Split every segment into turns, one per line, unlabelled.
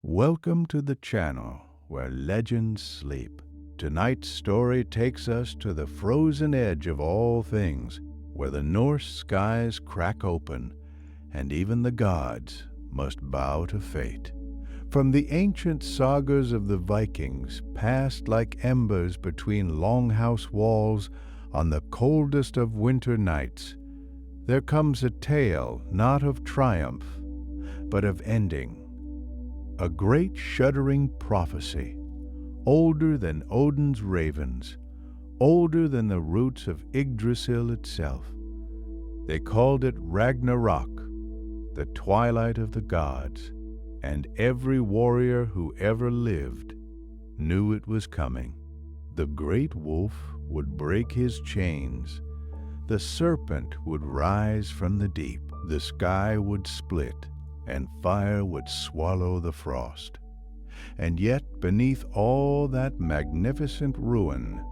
Welcome to the channel where legends sleep. Tonight's story takes us to the frozen edge of all things, where the Norse skies crack open and even the gods must bow to fate. From the ancient sagas of the Vikings, passed like embers between longhouse walls on the coldest of winter nights, there comes a tale not of triumph, but of ending. A great shuddering prophecy, older than Odin's ravens, older than the roots of Yggdrasil itself. They called it Ragnarok, the twilight of the gods, and every warrior who ever lived knew it was coming. The great wolf would break his chains, the serpent would rise from the deep, the sky would split, and fire would swallow the frost. And yet, beneath all that magnificent ruin,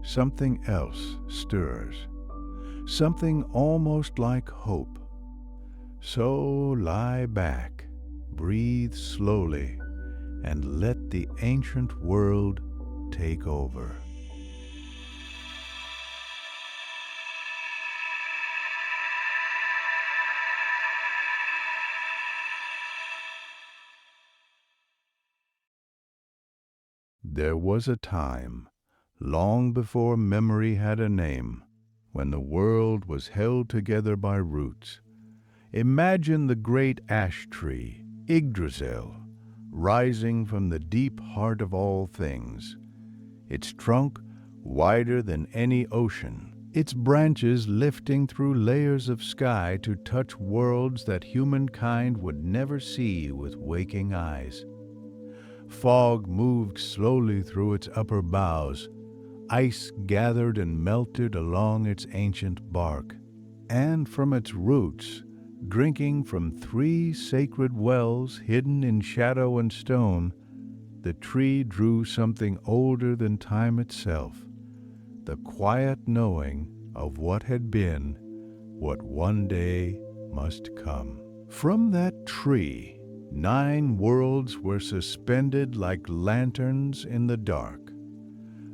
something else stirs, something almost like hope. So lie back, breathe slowly, and let the ancient world take over. There was a time, long before memory had a name, when the world was held together by roots. Imagine the great ash tree, Yggdrasil, rising from the deep heart of all things, its trunk wider than any ocean, its branches lifting through layers of sky to touch worlds that humankind would never see with waking eyes. Fog moved slowly through its upper boughs. Ice gathered and melted along its ancient bark. And from its roots, drinking from 3 sacred wells hidden in shadow and stone, the tree drew something older than time itself, the quiet knowing of what had been, what one day must come. From that tree, 9 worlds were suspended like lanterns in the dark.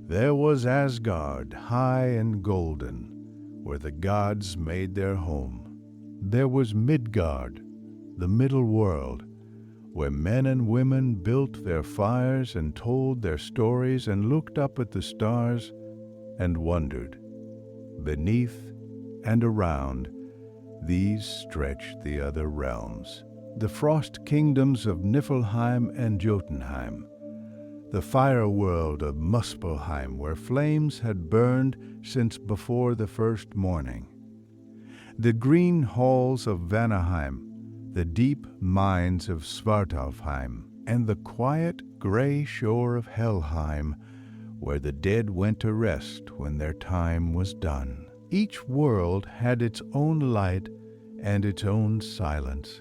There was Asgard, high and golden, where the gods made their home. There was Midgard, the middle world, where men and women built their fires and told their stories and looked up at the stars and wondered. Beneath and around these stretched the other realms. The frost kingdoms of Niflheim and Jotunheim, the fire world of Muspelheim, where flames had burned since before the first morning, the green halls of Vanaheim, the deep mines of Svartalfheim, and the quiet gray shore of Helheim, where the dead went to rest when their time was done. Each world had its own light and its own silence.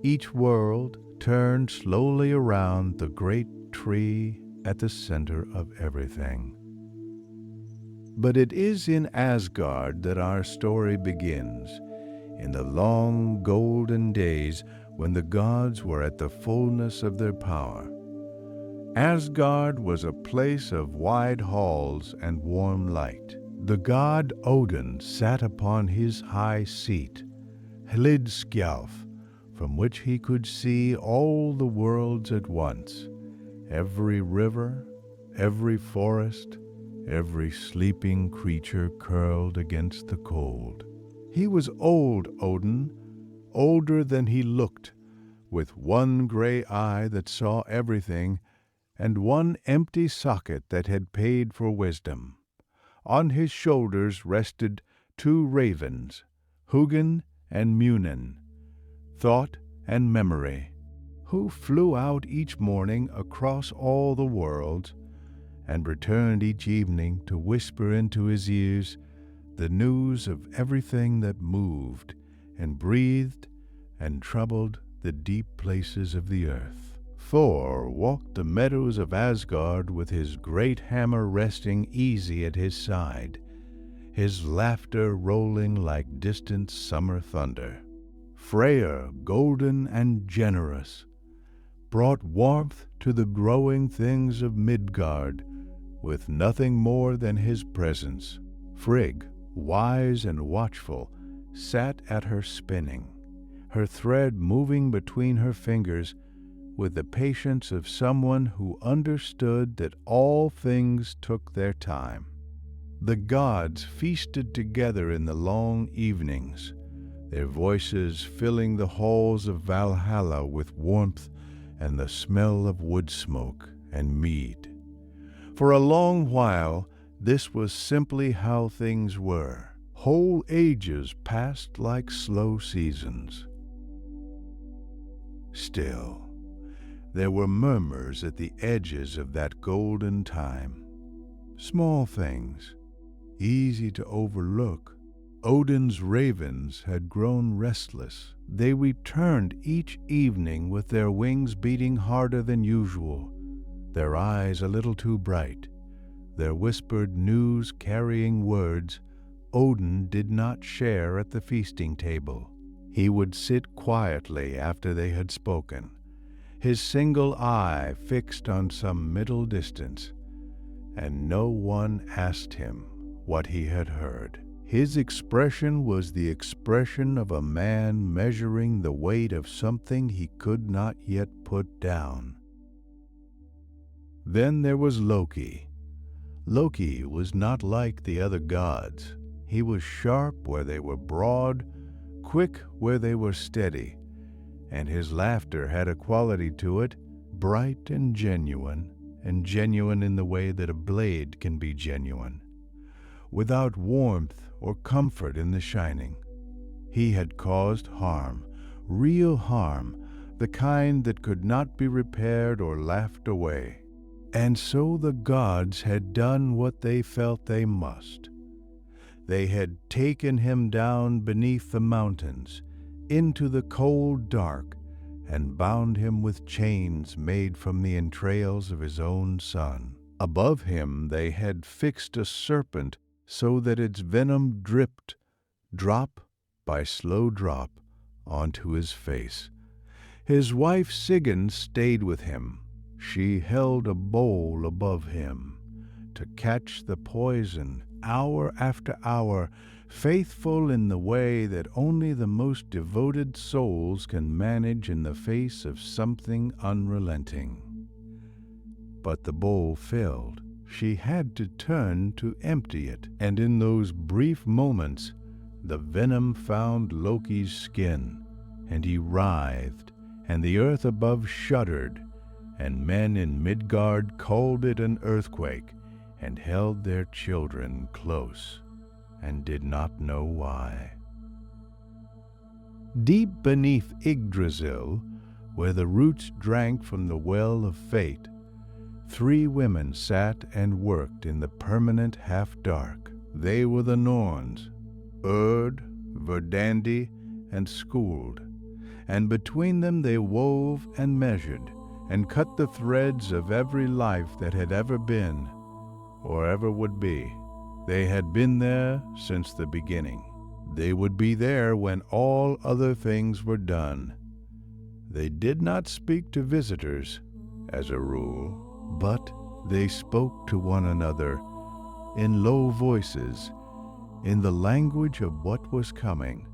Each world turned slowly around the great tree at the center of everything. But it is in Asgard that our story begins, in the long golden days when the gods were at the fullness of their power. Asgard was a place of wide halls and warm light. The god Odin sat upon his high seat, Hlidskjalf, from which he could see all the worlds at once, every river, every forest, every sleeping creature curled against the cold. He was old, Odin, older than he looked, with one gray eye that saw everything, and one empty socket that had paid for wisdom. On his shoulders rested 2 ravens, Hugin and Munin, Thought and Memory, who flew out each morning across all the worlds and returned each evening to whisper into his ears the news of everything that moved and breathed and troubled the deep places of the earth. Thor walked the meadows of Asgard with his great hammer resting easy at his side, his laughter rolling like distant summer thunder. Freya, golden and generous, brought warmth to the growing things of Midgard, with nothing more than his presence. Frigg, wise and watchful, sat at her spinning, her thread moving between her fingers with the patience of someone who understood that all things took their time. The gods feasted together in the long evenings, their voices filling the halls of Valhalla with warmth and the smell of wood smoke and mead. For a long while, this was simply how things were. Whole ages passed like slow seasons. Still, there were murmurs at the edges of that golden time. Small things, easy to overlook. Odin's ravens had grown restless. They returned each evening with their wings beating harder than usual, their eyes a little too bright, their whispered news carrying words Odin did not share at the feasting table. He would sit quietly after they had spoken, his single eye fixed on some middle distance, and no one asked him what he had heard. His expression was the expression of a man measuring the weight of something he could not yet put down. Then there was Loki. Loki was not like the other gods. He was sharp where they were broad, quick where they were steady, and his laughter had a quality to it, bright and genuine in the way that a blade can be genuine, without warmth or comfort in the shining. He had caused harm, real harm, the kind that could not be repaired or laughed away. And so the gods had done what they felt they must. They had taken him down beneath the mountains, into the cold dark, and bound him with chains made from the entrails of his own son. Above him they had fixed a serpent so that its venom dripped, drop by slow drop, onto his face. His wife Sigyn stayed with him. She held a bowl above him to catch the poison hour after hour, faithful in the way that only the most devoted souls can manage in the face of something unrelenting. But the bowl filled. She had to turn to empty it, and in those brief moments, the venom found Loki's skin, and he writhed, and the earth above shuddered, and men in Midgard called it an earthquake, and held their children close, and did not know why. Deep beneath Yggdrasil, where the roots drank from the well of fate, 3 women sat and worked in the permanent half-dark. They were the Norns, Urd, Verdandi, and Skuld, and between them they wove and measured, and cut the threads of every life that had ever been, or ever would be. They had been there since the beginning. They would be there when all other things were done. They did not speak to visitors, as a rule, but they spoke to one another in low voices, in the language of what was coming.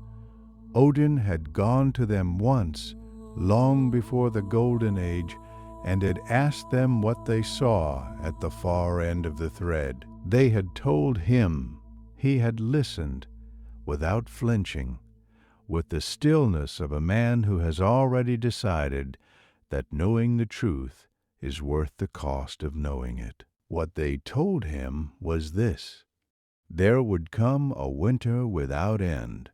Odin had gone to them once, long before the Golden Age, and had asked them what they saw at the far end of the thread. They had told him. He had listened, without flinching, with the stillness of a man who has already decided that knowing the truth is worth the cost of knowing it. What they told him was this: there would come a winter without end.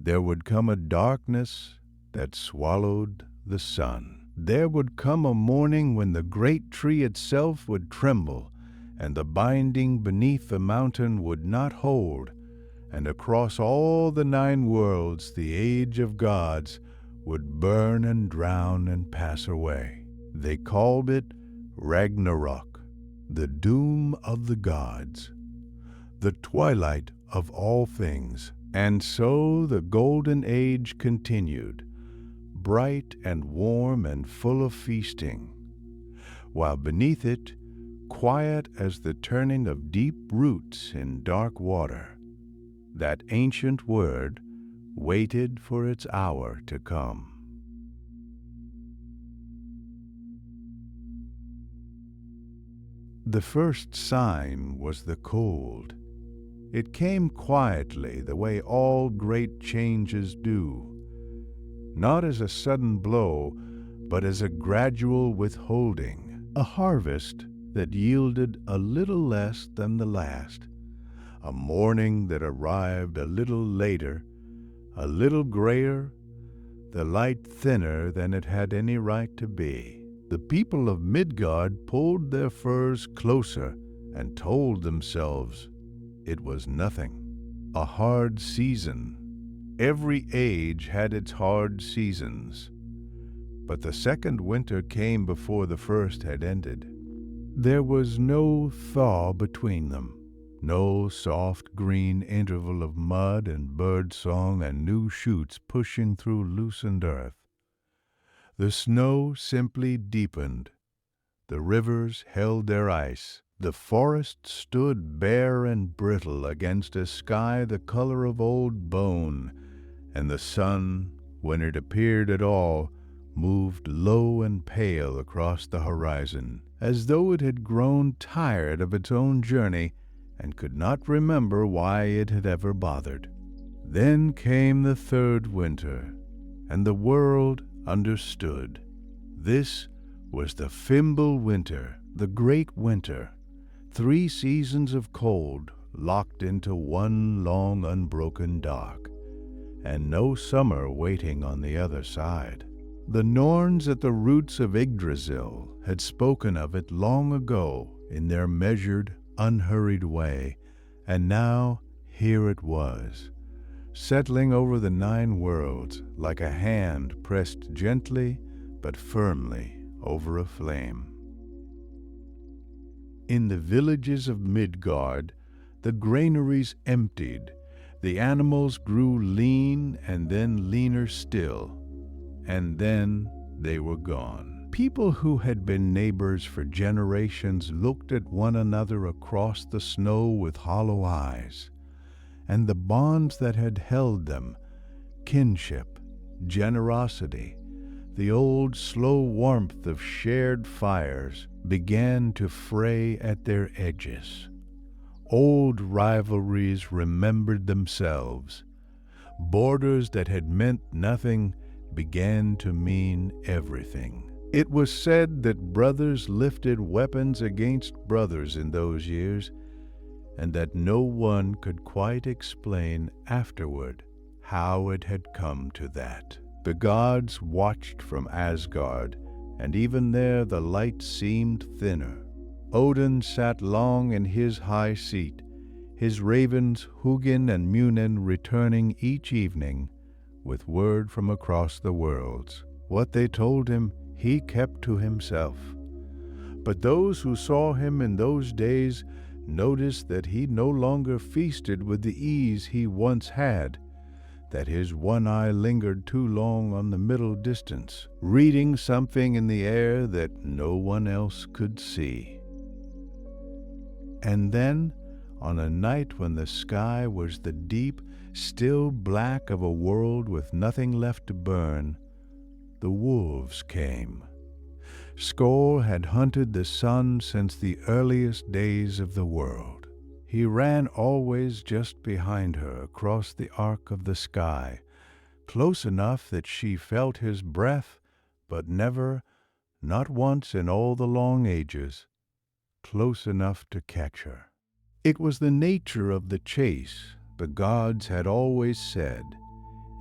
There would come a darkness that swallowed the sun. There would come a morning when the great tree itself would tremble, and the binding beneath the mountain would not hold, and across all the 9 worlds the age of gods would burn and drown and pass away. They called it Ragnarok, the doom of the gods, the twilight of all things. And so the Golden Age continued, bright and warm and full of feasting, while beneath it, quiet as the turning of deep roots in dark water, that ancient word waited for its hour to come. The first sign was the cold. It came quietly, the way all great changes do, not as a sudden blow, but as a gradual withholding, a harvest that yielded a little less than the last, a morning that arrived a little later, a little grayer, the light thinner than it had any right to be. The people of Midgard pulled their furs closer and told themselves it was nothing. A hard season. Every age had its hard seasons, but the second winter came before the first had ended. There was no thaw between them, no soft green interval of mud and bird song and new shoots pushing through loosened earth. The snow simply deepened. The rivers held their ice. The forest stood bare and brittle against a sky the color of old bone, and the sun, when it appeared at all, moved low and pale across the horizon, as though it had grown tired of its own journey and could not remember why it had ever bothered. Then came the third winter, and the world understood. This was the Fimbul winter, the great winter, 3 seasons of cold locked into one long unbroken dark, and no summer waiting on the other side. The Norns at the roots of Yggdrasil had spoken of it long ago in their measured, unhurried way, and now here it was, settling over the 9 worlds like a hand pressed gently but firmly over a flame. In the villages of Midgard, the granaries emptied, the animals grew lean and then leaner still, and then they were gone. People who had been neighbors for generations looked at one another across the snow with hollow eyes, and the bonds that had held them, kinship, generosity, the old slow warmth of shared fires, began to fray at their edges. Old rivalries remembered themselves. Borders that had meant nothing began to mean everything. It was said that brothers lifted weapons against brothers in those years, and that no one could quite explain afterward how it had come to that. The gods watched from Asgard, and even there the light seemed thinner. Odin sat long in his high seat, his ravens Hugin and Munin returning each evening with word from across the worlds. What they told him he kept to himself. But those who saw him in those days noticed that he no longer feasted with the ease he once had, that his one eye lingered too long on the middle distance, reading something in the air that no one else could see. And then, on a night when the sky was the deep, still black of a world with nothing left to burn, the wolves came. Skoll had hunted the sun since the earliest days of the world. He ran always just behind her across the arc of the sky, close enough that she felt his breath, but never, not once in all the long ages, close enough to catch her. It was the nature of the chase. The gods had always said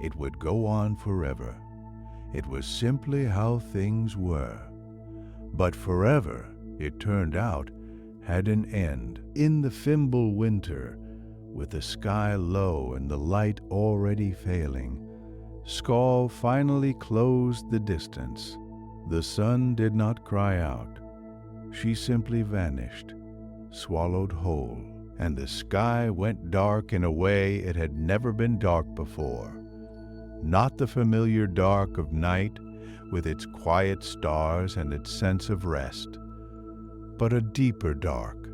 it would go on forever. It was simply how things were. But forever, it turned out, had an end. In the Fimbul winter, with the sky low and the light already failing, Skoll finally closed the distance. The sun did not cry out. She simply vanished, swallowed whole, and the sky went dark in a way it had never been dark before. not the familiar dark of night with its quiet stars and its sense of rest, but a deeper dark,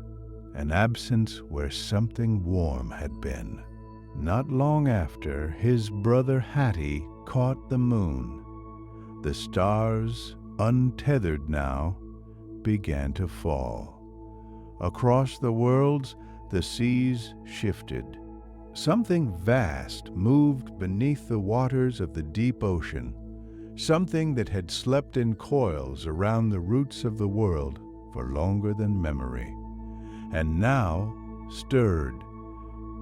an absence where something warm had been. Not long after, his brother Hati caught the moon. The stars, untethered now, began to fall. Across the worlds, the seas shifted. Something vast moved beneath the waters of the deep ocean, something that had slept in coils around the roots of the world for longer than memory, and now stirred,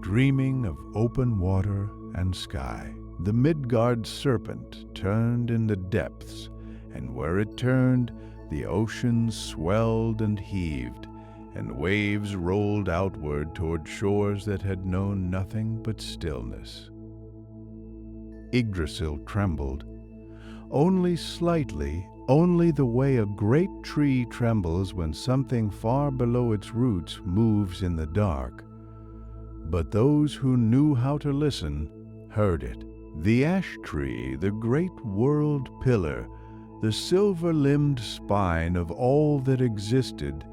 dreaming of open water and sky. The Midgard serpent turned in the depths, and where it turned, the ocean swelled and heaved, and waves rolled outward toward shores that had known nothing but stillness. Yggdrasil trembled, only slightly, only the way a great tree trembles when something far below its roots moves in the dark. But those who knew how to listen heard it. The ash tree, the great world pillar, the silver-limbed spine of all that existed,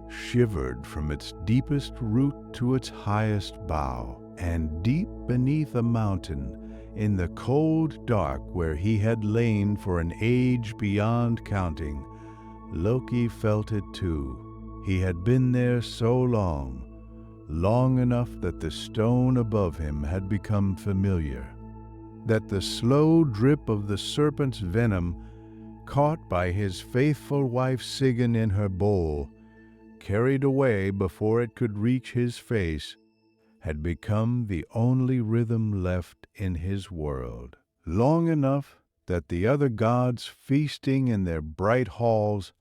shivered from its deepest root to its highest bough, and deep beneath a mountain, in the cold dark where he had lain for an age beyond counting, Loki felt it too. He had been there so long, long enough that the stone above him had become familiar, that the slow drip of the serpent's venom, caught by his faithful wife Sigyn in her bowl, carried away before it could reach his face, had become the only rhythm left in his world. Long enough that the other gods feasting in their bright halls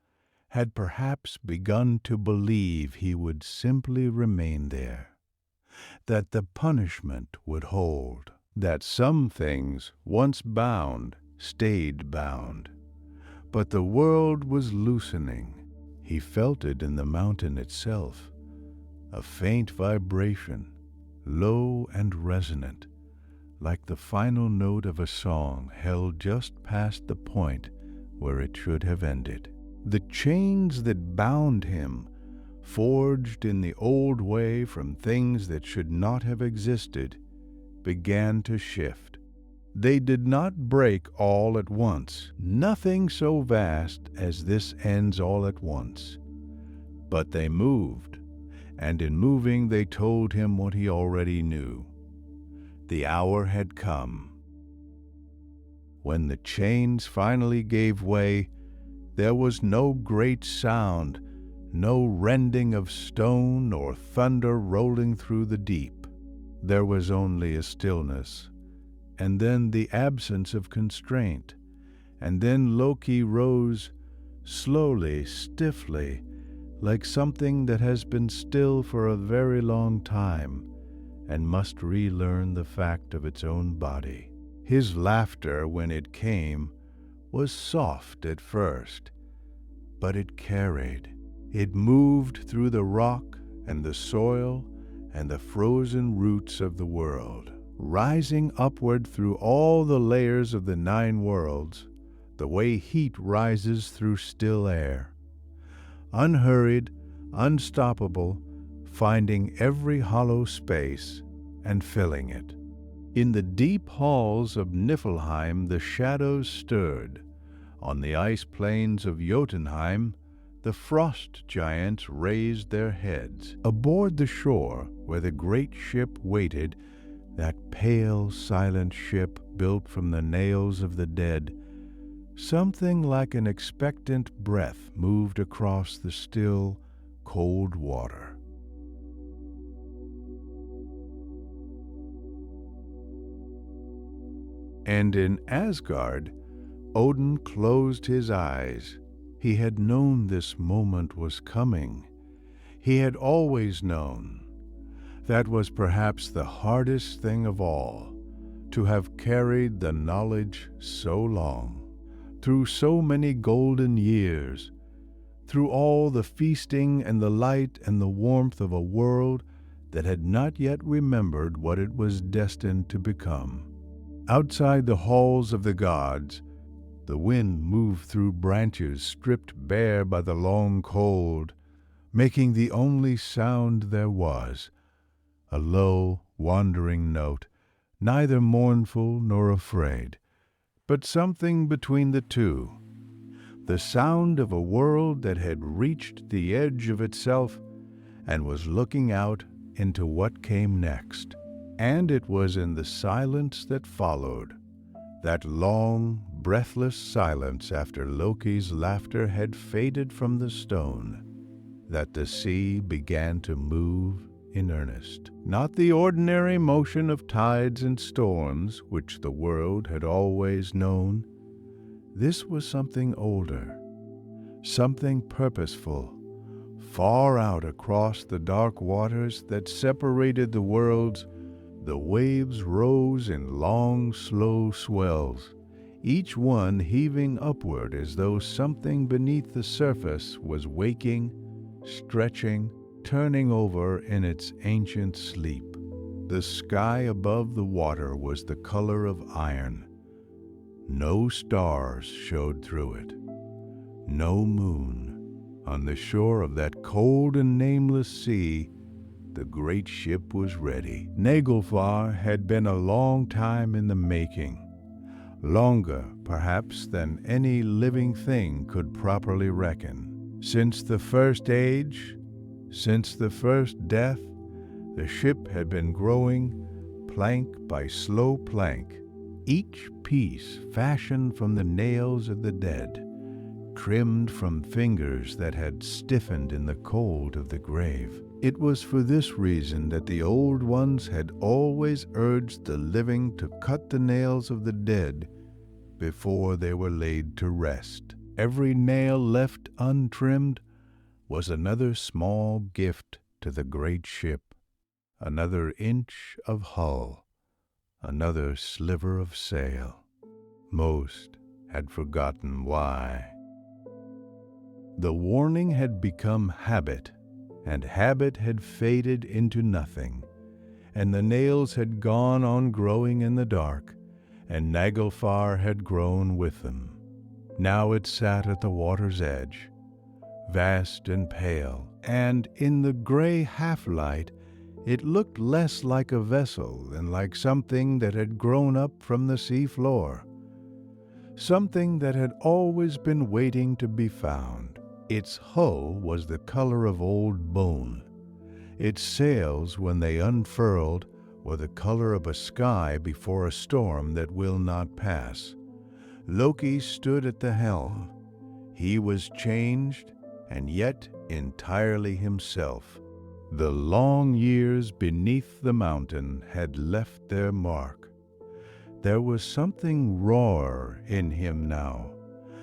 had perhaps begun to believe he would simply remain there, that the punishment would hold, that some things once bound stayed bound. But the world was loosening. He felt it in the mountain itself, a faint vibration, low and resonant, like the final note of a song held just past the point where it should have ended. The chains that bound him, forged in the old way from things that should not have existed, began to shift. They did not break all at once. Nothing so vast as this ends all at once. But they moved, and in moving they told him what he already knew. The hour had come. When the chains finally gave way, there was no great sound, no rending of stone nor thunder rolling through the deep. There was only a stillness, and then the absence of constraint, and then Loki rose, slowly, stiffly, like something that has been still for a very long time, and must relearn the fact of its own body. His laughter, when it came, was soft at first, but it carried. It moved through the rock and the soil and the frozen roots of the world, rising upward through all the layers of the 9 worlds, the way heat rises through still air. Unhurried, unstoppable, finding every hollow space and filling it. In the deep halls of Niflheim the shadows stirred. On the ice plains of Jotunheim the frost giants raised their heads. Aboard the shore where the great ship waited, that pale, silent ship built from the nails of the dead, something like an expectant breath moved across the still, cold water. And in Asgard, Odin closed his eyes. He had known this moment was coming. He had always known. That was perhaps the hardest thing of all, to have carried the knowledge so long, through so many golden years, through all the feasting and the light and the warmth of a world that had not yet remembered what it was destined to become. Outside the halls of the gods, the wind moved through branches stripped bare by the long cold, making the only sound there was, a low, wandering note, neither mournful nor afraid, but something between the two, the sound of a world that had reached the edge of itself and was looking out into what came next. And it was in the silence that followed, that long, breathless silence after Loki's laughter had faded from the stone, that the sea began to move in earnest. Not the ordinary motion of tides and storms which the world had always known. This was something older, something purposeful, far out across the dark waters that separated the worlds. The waves rose in long, slow swells, each one heaving upward as though something beneath the surface was waking, stretching, turning over in its ancient sleep. The sky above the water was the color of iron. No stars showed through it. No moon. On the shore of that cold and nameless sea, the great ship was ready. Naglfar had been a long time in the making, longer, perhaps, than any living thing could properly reckon. Since the first age, since the first death, the ship had been growing, plank by slow plank, each piece fashioned from the nails of the dead, trimmed from fingers that had stiffened in the cold of the grave. It was for this reason that the old ones had always urged the living to cut the nails of the dead before they were laid to rest. Every nail left untrimmed was another small gift to the great ship, another inch of hull, another sliver of sail. Most had forgotten why. The warning had become habit, and habit had faded into nothing, and the nails had gone on growing in the dark, and Naglfar had grown with them. Now it sat at the water's edge, vast and pale, and in the gray half-light it looked less like a vessel than like something that had grown up from the sea floor, something that had always been waiting to be found. Its hull was the color of old bone. Its sails, when they unfurled, were the color of a sky before a storm that will not pass. Loki stood at the helm. He was changed, and yet entirely himself. The long years beneath the mountain had left their mark. There was something rawer in him now,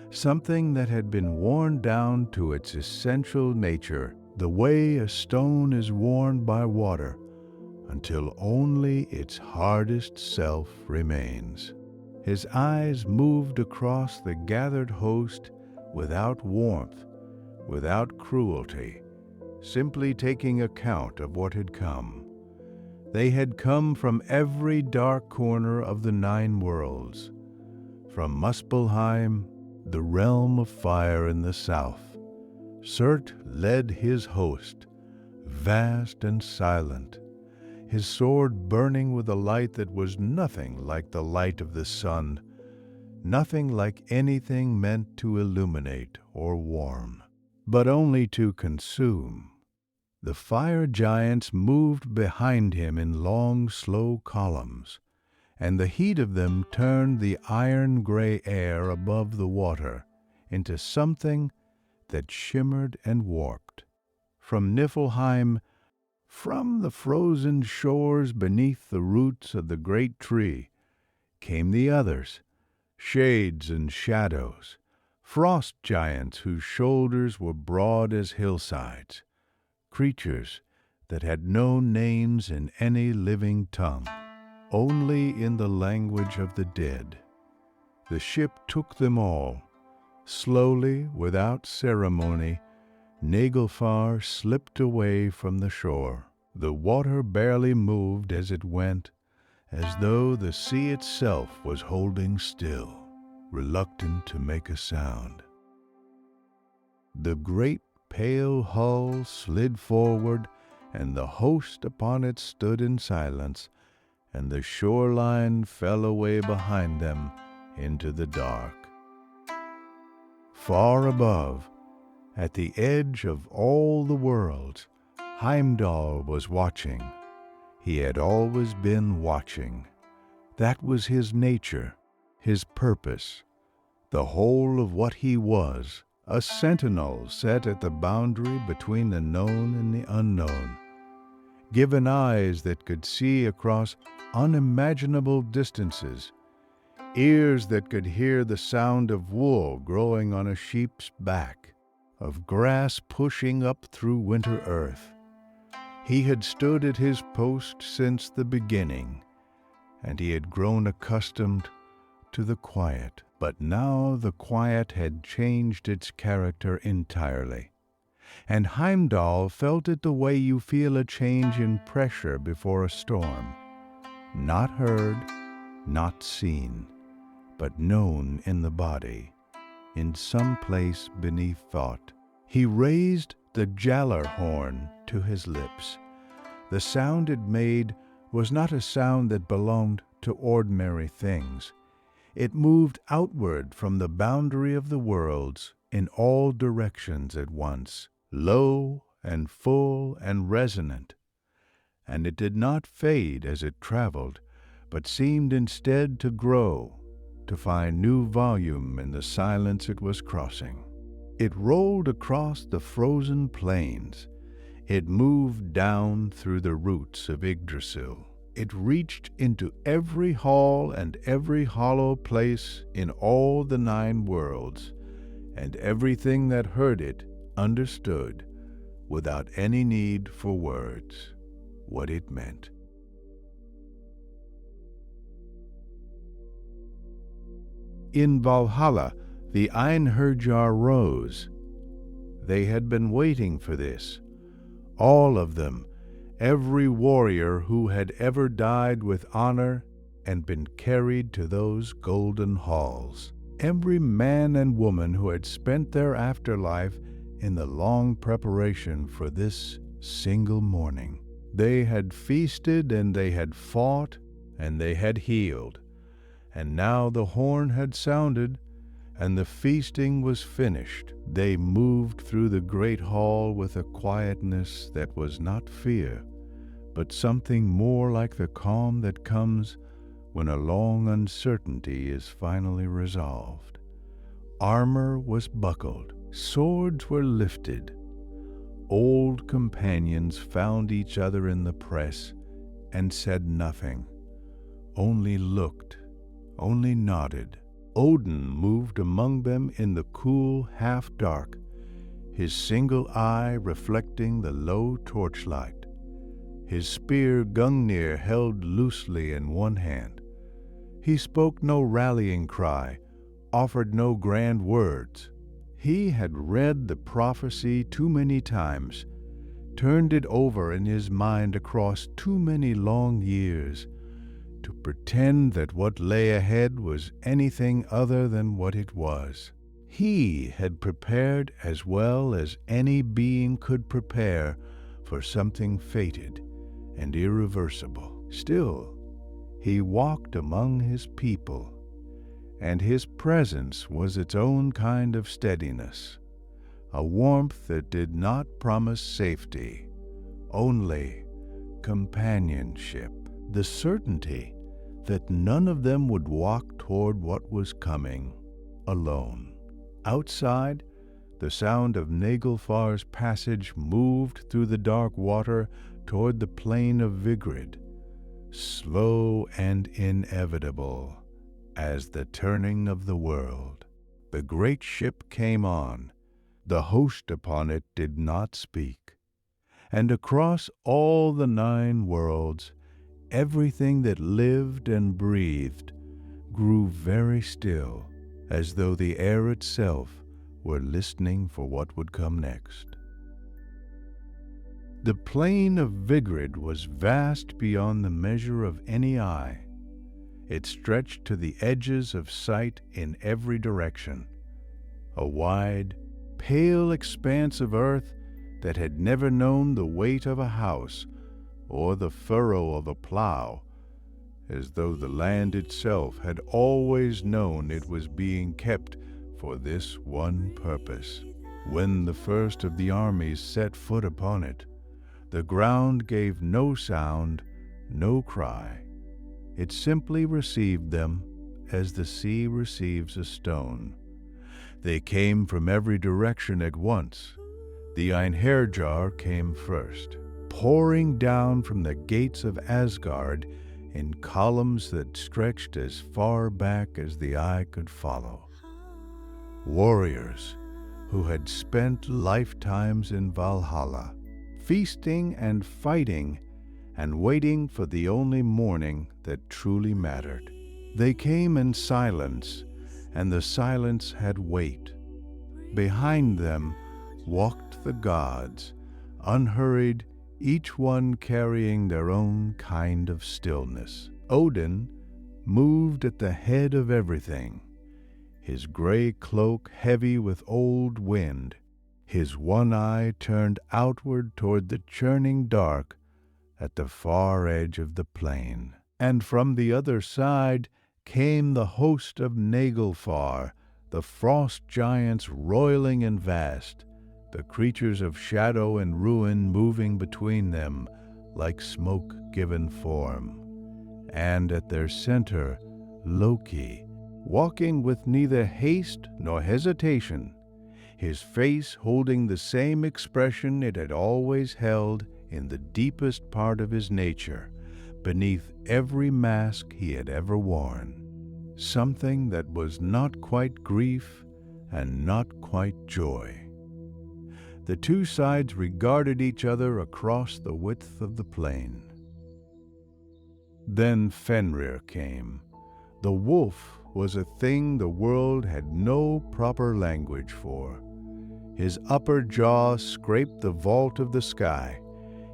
something that had been worn down to its essential nature, the way a stone is worn by water, until only its hardest self remains. His eyes moved across the gathered host without warmth, without cruelty, simply taking account of what had come. They had come from every dark corner of the 9 worlds, from Muspelheim, the realm of fire in the south. Surt led his host, vast and silent, his sword burning with a light that was nothing like the light of the sun, nothing like anything meant to illuminate or warm, but only to consume. The fire giants moved behind him in long, slow columns, and the heat of them turned the iron-gray air above the water into something that shimmered and warped. From Niflheim, from the frozen shores beneath the roots of the great tree, came the others, shades and shadows, frost giants whose shoulders were broad as hillsides, creatures that had no names in any living tongue, only in the language of the dead. The ship took them all. Slowly, without ceremony, Naglfar slipped away from the shore. The water barely moved as it went, as though the sea itself was holding still, reluctant to make a sound. The great pale hull slid forward, and the host upon it stood in silence, and the shoreline fell away behind them into the dark. Far above, at the edge of all the worlds, Heimdall was watching. He had always been watching. That was his nature, his purpose, the whole of what he was, a sentinel set at the boundary between the known and the unknown, given eyes that could see across unimaginable distances, ears that could hear the sound of wool growing on a sheep's back, of grass pushing up through winter earth. He had stood at his post since the beginning, and he had grown accustomed to the quiet. But now the quiet had changed its character entirely, and Heimdall felt it the way you feel a change in pressure before a storm. Not heard, not seen, but known in the body, in some place beneath thought. He raised the Jallar horn to his lips. The sound it made was not a sound that belonged to ordinary things. It moved outward from the boundary of the worlds in all directions at once, low and full and resonant. And it did not fade as it traveled, but seemed instead to grow, to find new volume in the silence it was crossing. It rolled across the frozen plains. It moved down through the roots of Yggdrasil. It reached into every hall and every hollow place in all the 9 worlds, and everything that heard it understood, without any need for words, what it meant. In Valhalla, the Einherjar rose. They had been waiting for this, all of them, every warrior who had ever died with honor and been carried to those golden halls, every man and woman who had spent their afterlife in the long preparation for this single morning. They had feasted and they had fought and they had healed, and now the horn had sounded and the feasting was finished. They moved through the great hall with a quietness that was not fear, but something more like the calm that comes when a long uncertainty is finally resolved. Armor was buckled, swords were lifted. Old companions found each other in the press and said nothing, only looked, only nodded. Odin moved among them in the cool half-dark, his single eye reflecting the low torchlight, his spear Gungnir held loosely in one hand. He spoke no rallying cry, offered no grand words. He had read the prophecy too many times, turned it over in his mind across too many long years, to pretend that what lay ahead was anything other than what it was. He had prepared as well as any being could prepare for something fated and irreversible. Still, he walked among his people, and his presence was its own kind of steadiness, a warmth that did not promise safety, only companionship, the certainty that none of them would walk toward what was coming alone. Outside, the sound of Naglfar's passage moved through the dark water toward the plain of Vigrid, slow and inevitable as the turning of the world. The great ship came on. The host upon it did not speak. And across all the 9 worlds, everything that lived and breathed grew very still, as though the air itself were listening for what would come next. The plain of Vigrid was vast beyond the measure of any eye. It stretched to the edges of sight in every direction, a wide, pale expanse of earth that had never known the weight of a house or the furrow of a plow, as though the land itself had always known it was being kept for this one purpose. When the first of the armies set foot upon it, the ground gave no sound, no cry. It simply received them as the sea receives a stone. They came from every direction at once. The Einherjar came first, pouring down from the gates of Asgard in columns that stretched as far back as the eye could follow. Warriors who had spent lifetimes in Valhalla, feasting and fighting and waiting for the only morning that truly mattered. They came in silence, and the silence had weight. Behind them walked the gods, unhurried, each one carrying their own kind of stillness. Odin moved at the head of everything, his gray cloak heavy with old wind, his one eye turned outward toward the churning dark at the far edge of the plain. And from the other side came the host of Naglfar, the frost giants roiling and vast, the creatures of shadow and ruin moving between them like smoke given form. And at their center, Loki, walking with neither haste nor hesitation, his face holding the same expression it had always held in the deepest part of his nature, beneath every mask he had ever worn. Something that was not quite grief and not quite joy. The two sides regarded each other across the width of the plain. Then Fenrir came. The wolf was a thing the world had no proper language for. His upper jaw scraped the vault of the sky.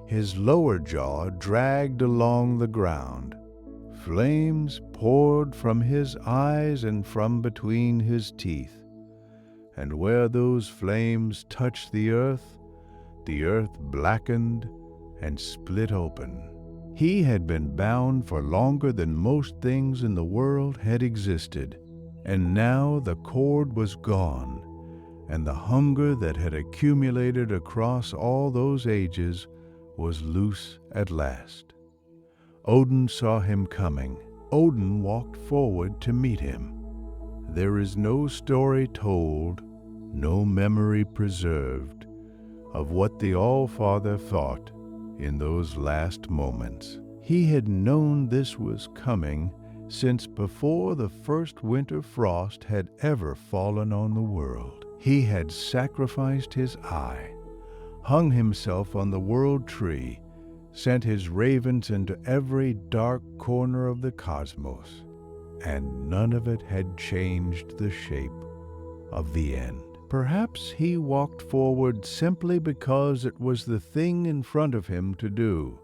His lower jaw dragged along the ground. Flames poured from his eyes and from between his teeth. And where those flames touched the earth blackened and split open. He had been bound for longer than most things in the world had existed, and now the cord was gone, and the hunger that had accumulated across all those ages was loose at last. Odin saw him coming. Odin walked forward to meet him. There is no story told, no memory preserved, of what the All-Father thought in those last moments. He had known this was coming since before the first winter frost had ever fallen on the world. He had sacrificed his eye, hung himself on the world tree, sent his ravens into every dark corner of the cosmos, and none of it had changed the shape of the end. Perhaps he walked forward simply because it was the thing in front of him to do.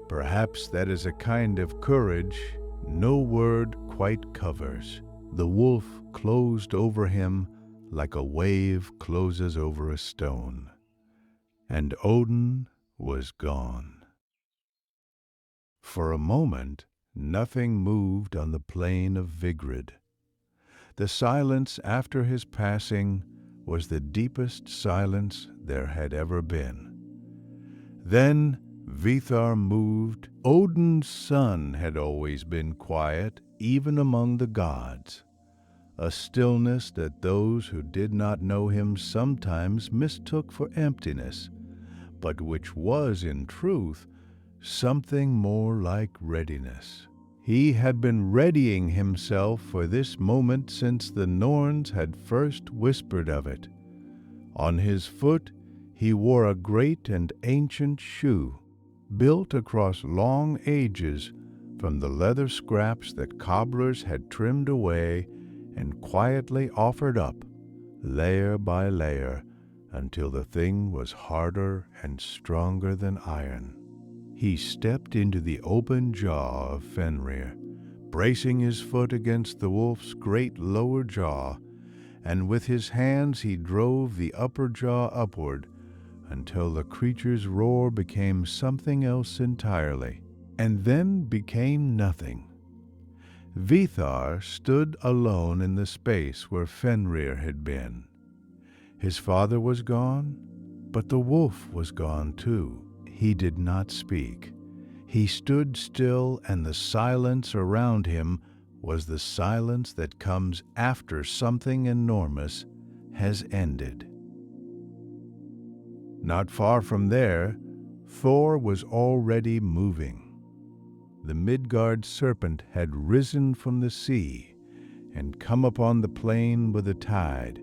Perhaps that is a kind of courage no word quite covers. The wolf closed over him like a wave closes over a stone, and Odin was gone. For a moment, nothing moved on the plain of Vigrid. The silence after his passing was the deepest silence there had ever been. Then Vithar moved. Odin's son had always been quiet, even among the gods, a stillness that those who did not know him sometimes mistook for emptiness, but which was, in truth, something more like readiness. He had been readying himself for this moment since the Norns had first whispered of it. On his foot he wore a great and ancient shoe, built across long ages from the leather scraps that cobblers had trimmed away and quietly offered up, layer by layer, until the thing was harder and stronger than iron. He stepped into the open jaw of Fenrir, bracing his foot against the wolf's great lower jaw, and with his hands he drove the upper jaw upward until the creature's roar became something else entirely, and then became nothing. Vithar stood alone in the space where Fenrir had been. His father was gone, but the wolf was gone too. He did not speak. He stood still, and the silence around him was the silence that comes after something enormous has ended. Not far from there, Thor was already moving. The Midgard serpent had risen from the sea and come upon the plain with the tide,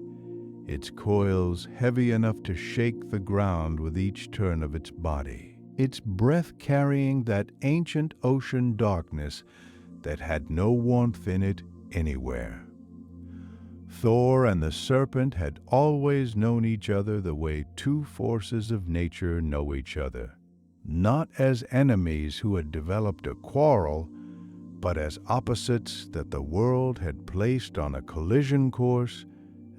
its coils heavy enough to shake the ground with each turn of its body, its breath carrying that ancient ocean darkness that had no warmth in it anywhere. Thor and the serpent had always known each other the way two forces of nature know each other, not as enemies who had developed a quarrel, but as opposites that the world had placed on a collision course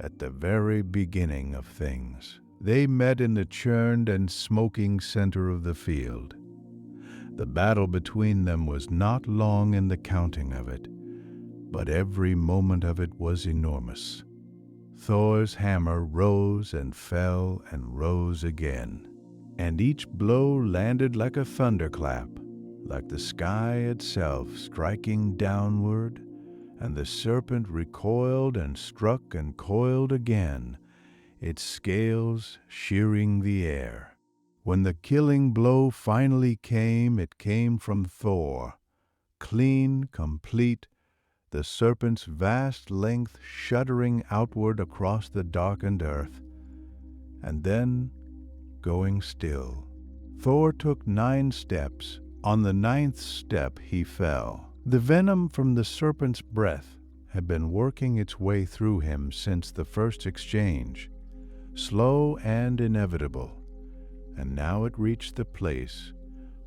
at the very beginning of things. They met in the churned and smoking center of the field. The battle between them was not long in the counting of it, but every moment of it was enormous. Thor's hammer rose and fell and rose again, and each blow landed like a thunderclap, like the sky itself striking downward, and the serpent recoiled and struck and coiled again, its scales shearing the air. When the killing blow finally came, it came from Thor, clean, complete, the serpent's vast length shuddering outward across the darkened earth, and then going still. Thor took 9 steps. On the 9th step he fell. The venom from the serpent's breath had been working its way through him since the first exchange, slow and inevitable, and now it reached the place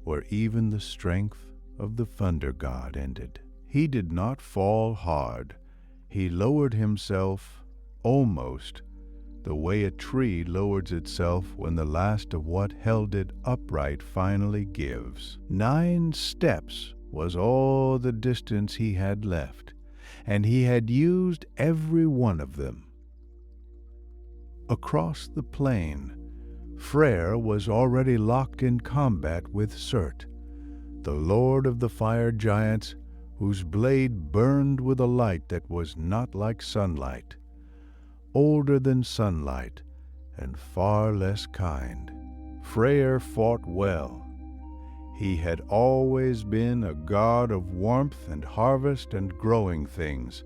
where even the strength of the thunder god ended. He did not fall hard. He lowered himself almost the way a tree lowers itself when the last of what held it upright finally gives. 9 steps was all the distance he had left, and he had used every one of them. Across the plain, Freyr was already locked in combat with Surt, the lord of the fire giants, whose blade burned with a light that was not like sunlight, older than sunlight, and far less kind. Freyr fought well. He had always been a god of warmth and harvest and growing things,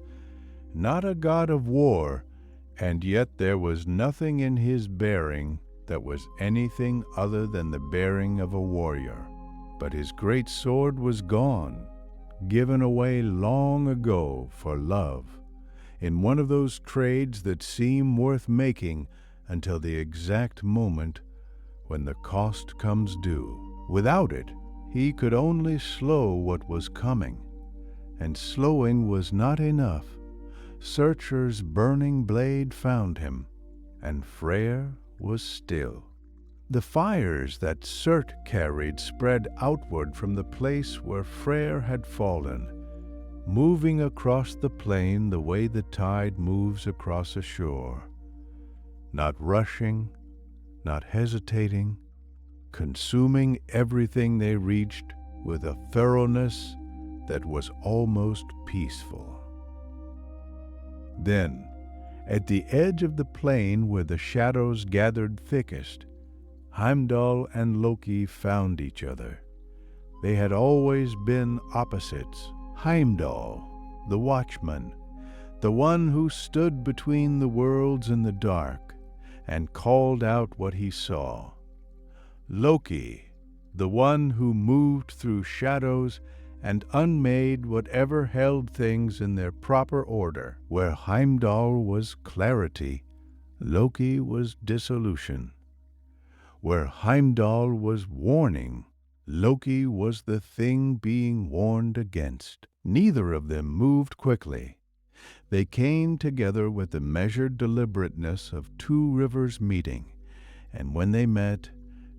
not a god of war, and yet there was nothing in his bearing that was anything other than the bearing of a warrior. But his great sword was gone, given away long ago for love, in one of those trades that seem worth making until the exact moment when the cost comes due. Without it, he could only slow what was coming, and slowing was not enough. Surtur's burning blade found him, and Freyr was still. The fires that Surt carried spread outward from the place where Freyr had fallen, moving across the plain the way the tide moves across a shore, not rushing, not hesitating, consuming everything they reached with a thoroughness that was almost peaceful. Then, at the edge of the plain where the shadows gathered thickest, Heimdall and Loki found each other. They had always been opposites. Heimdall, the watchman, the one who stood between the worlds in the dark and called out what he saw. Loki, the one who moved through shadows and unmade whatever held things in their proper order. Where Heimdall was clarity, Loki was dissolution. Where Heimdall was warning, Loki was the thing being warned against. Neither of them moved quickly. They came together with the measured deliberateness of two rivers meeting, and when they met,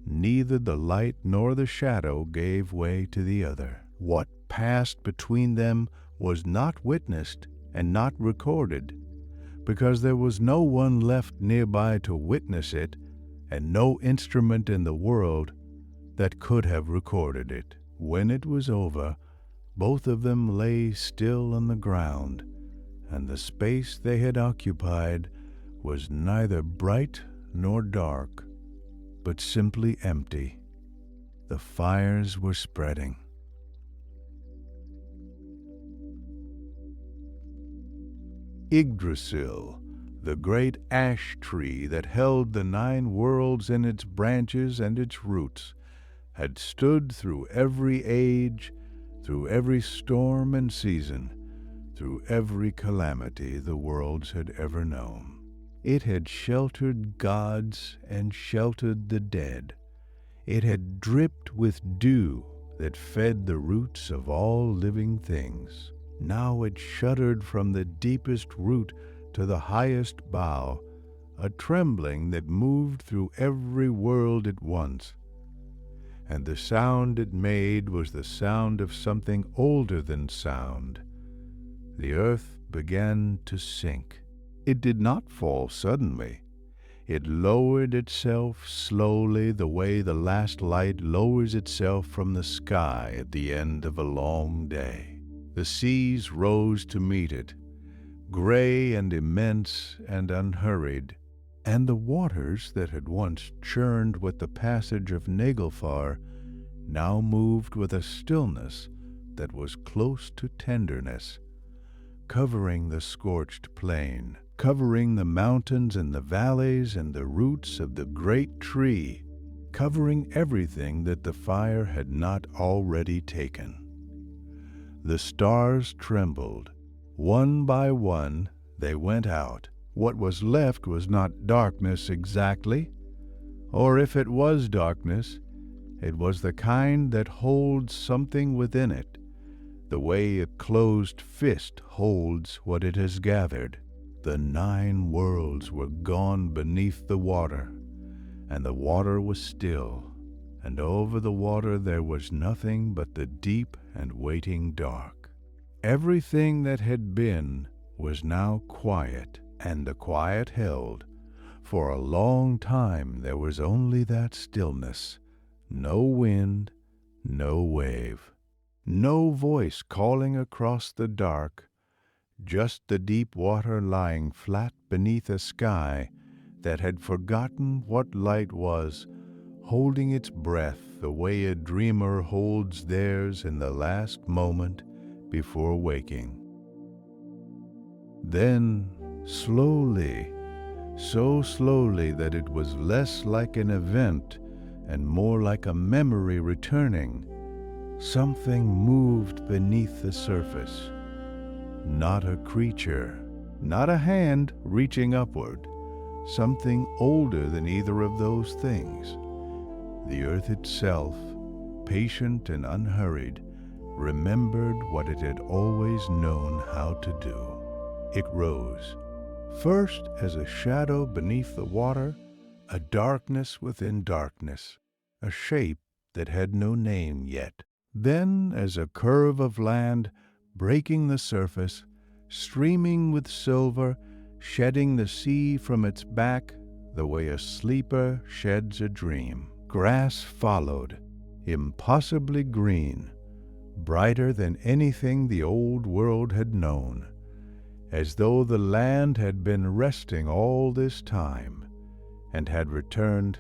neither the light nor the shadow gave way to the other. What passed between them was not witnessed and not recorded, because there was no one left nearby to witness it, and no instrument in the world that could have recorded it. When it was over, both of them lay still on the ground, and the space they had occupied was neither bright nor dark, but simply empty. The fires were spreading. Yggdrasil, the great ash tree that held the 9 worlds in its branches and its roots, had stood through every age, through every storm and season, through every calamity the worlds had ever known. It had sheltered gods and sheltered the dead. It had dripped with dew that fed the roots of all living things. Now it shuddered from the deepest root to the highest bough, a trembling that moved through every world at once. And the sound it made was the sound of something older than sound. The earth began to sink. It did not fall suddenly. It lowered itself slowly, the way the last light lowers itself from the sky at the end of a long day. The seas rose to meet it, gray and immense and unhurried, and the waters that had once churned with the passage of Naglfar now moved with a stillness that was close to tenderness, covering the scorched plain, covering the mountains and the valleys and the roots of the great tree, covering everything that the fire had not already taken. The stars trembled. One by one they went out. What was left was not darkness exactly, or if it was darkness, it was the kind that holds something within it, the way a closed fist holds what it has gathered. The 9 worlds were gone beneath the water, and the water was still, and over the water there was nothing but the deep and waiting dark. Everything that had been was now quiet, and the quiet held. For a long time there was only that stillness, no wind, no wave, no voice calling across the dark, just the deep water lying flat beneath a sky that had forgotten what light was, holding its breath the way a dreamer holds theirs in the last moment before waking. Then, slowly, so slowly that it was less like an event and more like a memory returning, something moved beneath the surface. Not a creature, not a hand reaching upward, something older than either of those things. The earth itself, patient and unhurried, remembered what it had always known how to do. It rose, first as a shadow beneath the water, a darkness within darkness, a shape that had no name yet. Then as a curve of land, breaking the surface, streaming with silver, shedding the sea from its back, the way a sleeper sheds a dream. Grass followed, impossibly green, brighter than anything the old world had known, as though the land had been resting all this time, and had returned,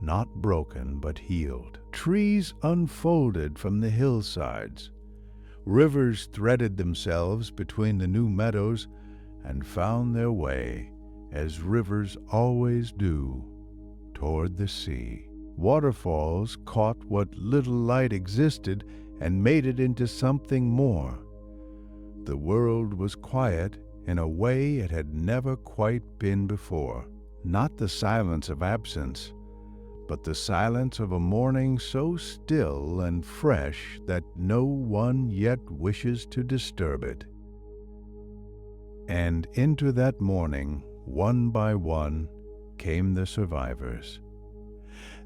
not broken but healed. Trees unfolded from the hillsides. Rivers threaded themselves between the new meadows and found their way, as rivers always do, toward the sea. Waterfalls caught what little light existed and made it into something more. The world was quiet in a way it had never quite been before. not the silence of absence, but the silence of a morning so still and fresh that no one yet wishes to disturb it. And into that morning, one by one, came the survivors.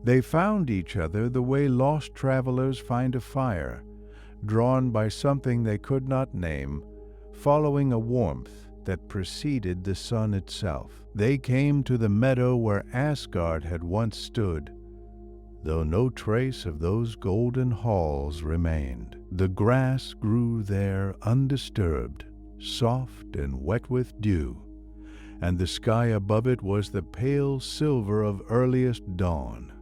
They found each other the way lost travelers find a fire, drawn by something they could not name, following a warmth that preceded the sun itself. They came to the meadow where Asgard had once stood, though no trace of those golden halls remained. The grass grew there undisturbed, soft and wet with dew, and the sky above it was the pale silver of earliest dawn.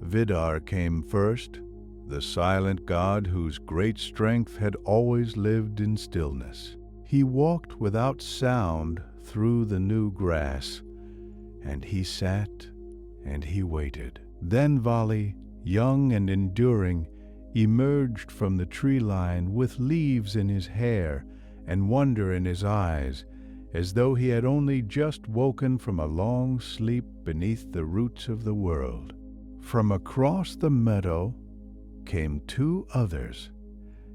Vidar came first, the silent god whose great strength had always lived in stillness. He walked without sound through the new grass, and he sat and he waited. Then Vali, young and enduring, emerged from the tree line with leaves in his hair and wonder in his eyes, as though he had only just woken from a long sleep beneath the roots of the world. From across the meadow came two others,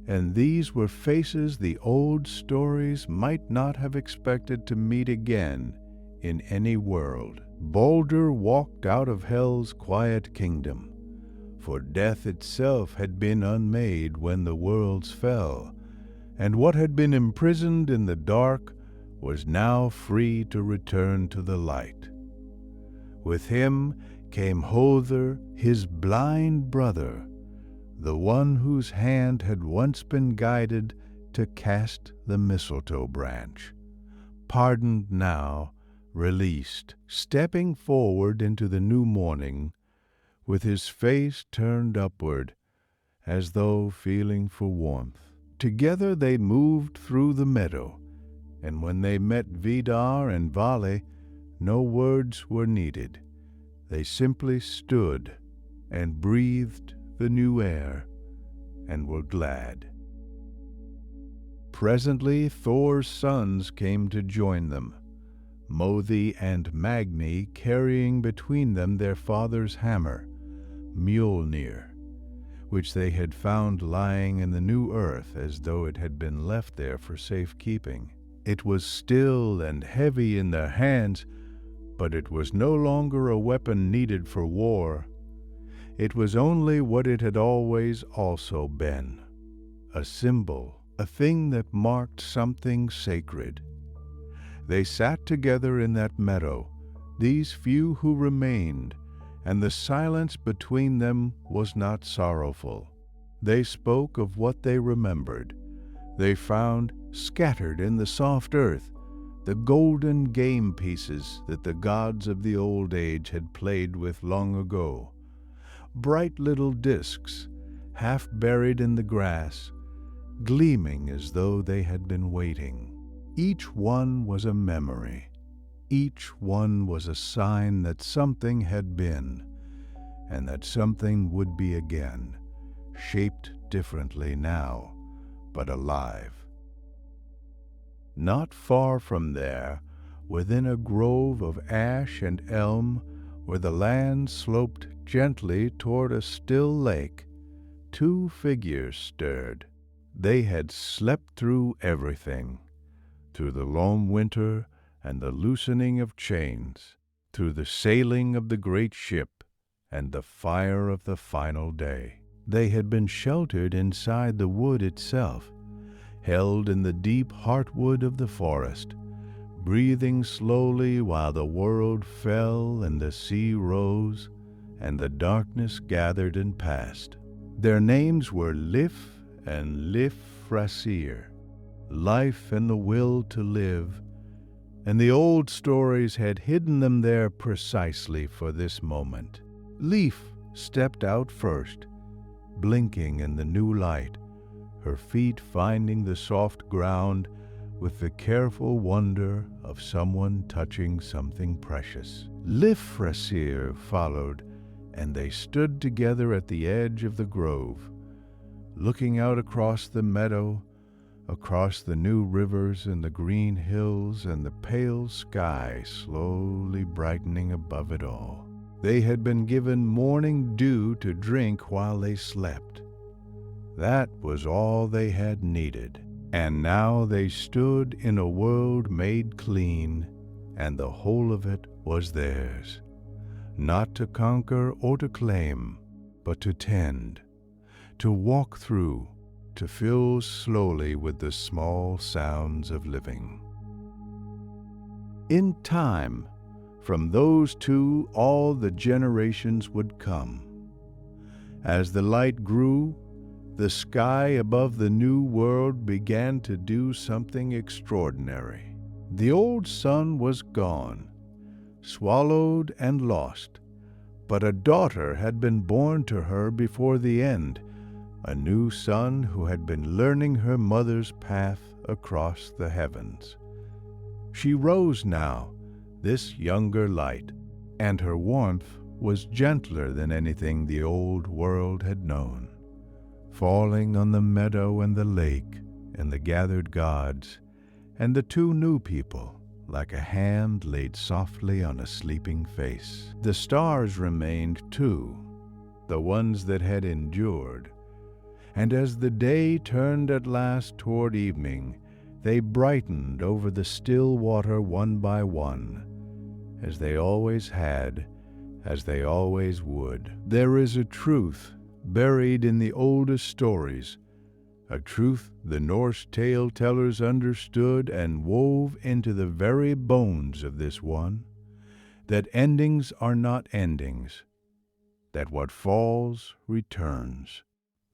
and these were faces the old stories might not have expected to meet again in any world. Baldur walked out of Hel's quiet kingdom, for death itself had been unmade when the worlds fell, and what had been imprisoned in the dark was now free to return to the light. With him came Hother, his blind brother, the one whose hand had once been guided to cast the mistletoe branch, pardoned now, released, stepping forward into the new morning, with his face turned upward, as though feeling for warmth. Together they moved through the meadow, and when they met Vidar and Vali, no words were needed. They simply stood and breathed the new air and were glad. Presently Thor's sons came to join them, Mothi and Magni carrying between them their father's hammer, Mjolnir, which they had found lying in the new earth as though it had been left there for safekeeping. It was still and heavy in their hands, but it was no longer a weapon needed for war. It was only what it had always also been, a symbol, a thing that marked something sacred. They sat together in that meadow, these few who remained, and the silence between them was not sorrowful. They spoke of what they remembered. They found, scattered in the soft earth, the golden game pieces that the gods of the old age had played with long ago, bright little discs, half buried in the grass, gleaming as though they had been waiting. Each one was a memory. Each one was a sign that something had been, and that something would be again, shaped differently now, but alive. Not far from there, within a grove of ash and elm, where the land sloped gently toward a still lake, two figures stirred. They had slept through everything, through the long winter and the loosening of chains, through the sailing of the great ship and the fire of the final day. They had been sheltered inside the wood itself, held in the deep heartwood of the forest, breathing slowly while the world fell and the sea rose and the darkness gathered and passed. Their names were Lif and Lifrasir, life and the will to live, and the old stories had hidden them there precisely for this moment. Lif stepped out first, blinking in the new light, her feet finding the soft ground with the careful wonder of someone touching something precious. Lifrasir followed, and they stood together at the edge of the grove, looking out across the meadow, across the new rivers and the green hills and the pale sky slowly brightening above it all. They had been given morning dew to drink while they slept. That was all they had needed. And now they stood in a world made clean, and the whole of it was theirs, not to conquer or to claim, but to tend, to walk through, to fill slowly with the small sounds of living. In time, from those two all the generations would come. As the light grew, the sky above the new world began to do something extraordinary. The old sun was gone, swallowed and lost, but a daughter had been born to her before the end, a new sun who had been learning her mother's path across the heavens. She rose now, this younger light, and her warmth was gentler than anything the old world had known, falling on the meadow and the lake and the gathered gods and the two new people, like a hand laid softly on a sleeping face. The stars remained too, the ones that had endured, and as the day turned at last toward evening, they brightened over the still water one by one, as they always had, as they always would. There is a truth buried in the oldest stories, a truth the Norse tale-tellers understood and wove into the very bones of this one, that endings are not endings, that what falls returns,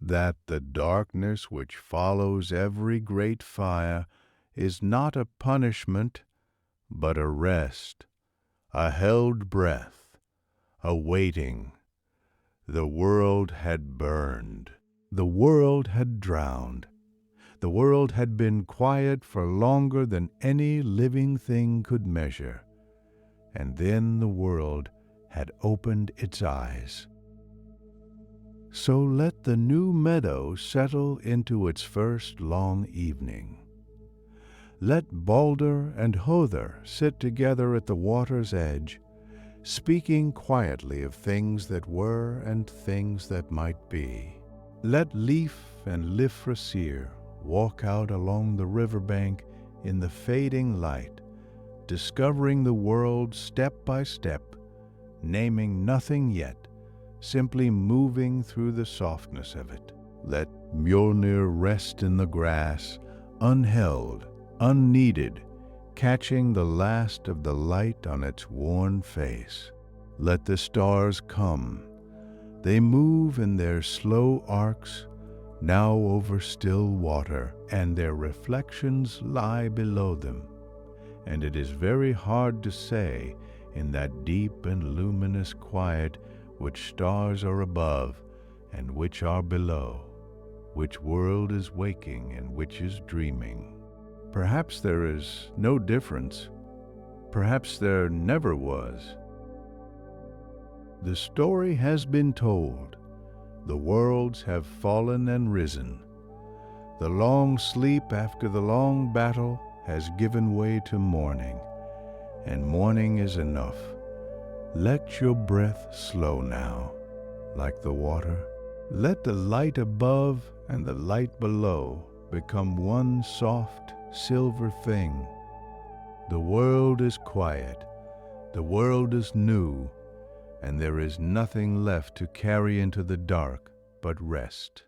that the darkness which follows every great fire is not a punishment, but a rest, a held breath, a waiting. The world had burned. The world had drowned. The world had been quiet for longer than any living thing could measure. And then the world had opened its eyes. So let the new meadow settle into its first long evening. Let Balder and Hother sit together at the water's edge, speaking quietly of things that were and things that might be. Let Leif and Lifthrasir walk out along the riverbank in the fading light, discovering the world step by step, naming nothing yet, simply moving through the softness of it. Let Mjolnir rest in the grass, unheld, unneeded, catching the last of the light on its worn face. Let the stars come. They move in their slow arcs, now over still water, and their reflections lie below them. And it is very hard to say, in that deep and luminous quiet, which stars are above and which are below, which world is waking and which is dreaming. Perhaps there is no difference. Perhaps there never was. The story has been told. The worlds have fallen and risen. The long sleep after the long battle has given way to morning, and morning is enough. Let your breath slow now, like the water. Let the light above and the light below become one soft, silver thing. The world is quiet, the world is new, and there is nothing left to carry into the dark but rest.